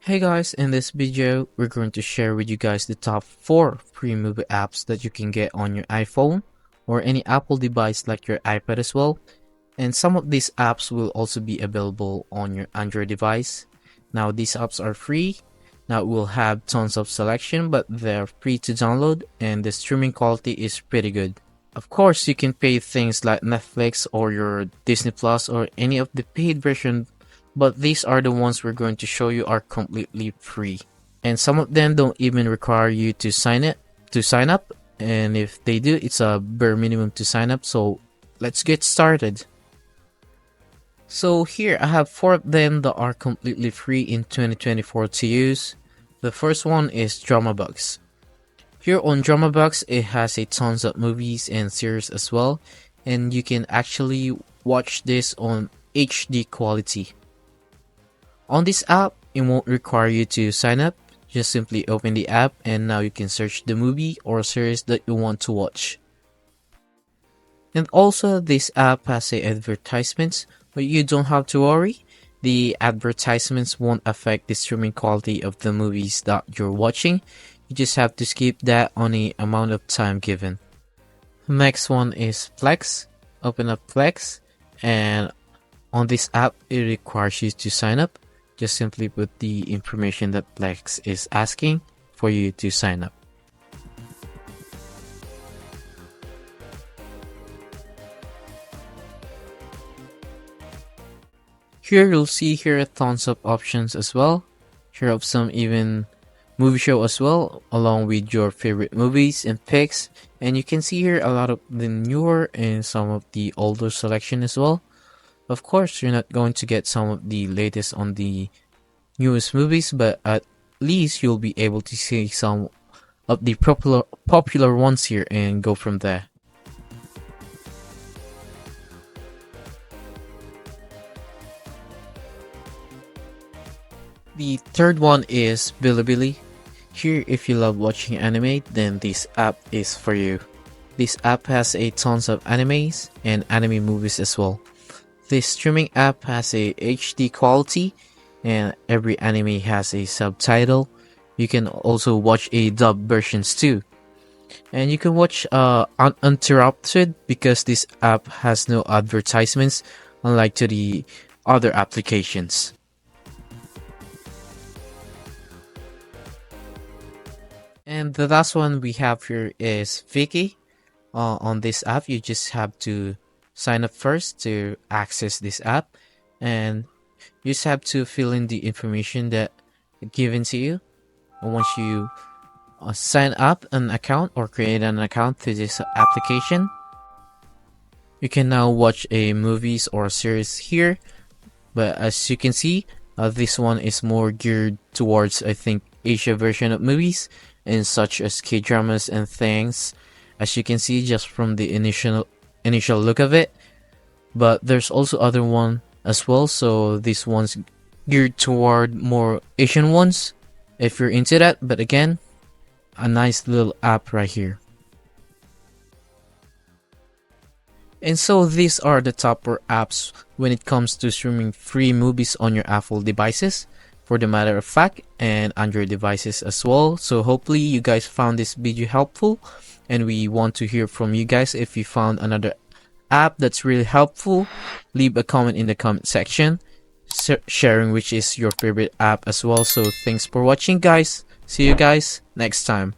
Hey guys, in this video, we're going to share with you guys the top 4 free movie apps that you can get on your iPhone or any Apple device like your iPad as well. And some of these apps will also be available on your Android device. Now these apps are free. Now it will have tons of selection, but they're free to download and the streaming quality is pretty good. Of course, you can pay things like Netflix or your Disney Plus or any of the paid version, but these are the ones we're going to show you are completely free. And some of them don't even require you to sign up, and if they do, it's a bare minimum to sign up. So let's get started. So here I have 4 of them that are completely free in 2024 to use. The first one is DramaBox. Here on DramaBox, it has a tons of movies and series as well, and you can actually watch this on HD quality. On this app, it won't require you to sign up. Just simply open the app and now you can search the movie or series that you want to watch. And also, this app has advertisements, but you don't have to worry. The advertisements won't affect the streaming quality of the movies that you're watching. You just have to skip that on the amount of time given. Next one is Plex. Open up Plex, and on this app, it requires you to sign up. Just simply put the information that Plex is asking for you to sign up. Here you'll see here tons of options as well. Here of some even movie show as well, along with your favorite movies and picks. And you can see here a lot of the newer and some of the older selection as well. Of course, you're not going to get some of the latest on the newest movies, but at least you'll be able to see some of the popular ones here and go from there. The third one is Bilibili. Here, if you love watching anime, then this app is for you. This app has a tons of animes and anime movies as well. This streaming app has a HD quality and every anime has a subtitle. You can also watch a dub versions too. And you can watch uninterrupted because this app has no advertisements unlike to the other applications. And the last one we have here is Viki. On this app, you just have to sign up first to access this app, and you just have to fill in the information that given to you. And once you sign up an account or create an account to this application, you can now watch a movies or series here. But as you can see, this one is more geared towards, I think, Asia version of movies and such as K-dramas and things, as you can see just from the initial look of it. But there's also other one as well, so this one's geared toward more Asian ones if you're into that. But again, a nice little app right here. And so these are the top 4 apps when it comes to streaming free movies on your Apple devices, for the matter of fact, and Android devices as well. So hopefully you guys found this video helpful, and we want to hear from you guys. If you found another app that's really helpful, leave a comment in the comment section sharing which is your favorite app as well. So thanks for watching, guys. See you guys next time.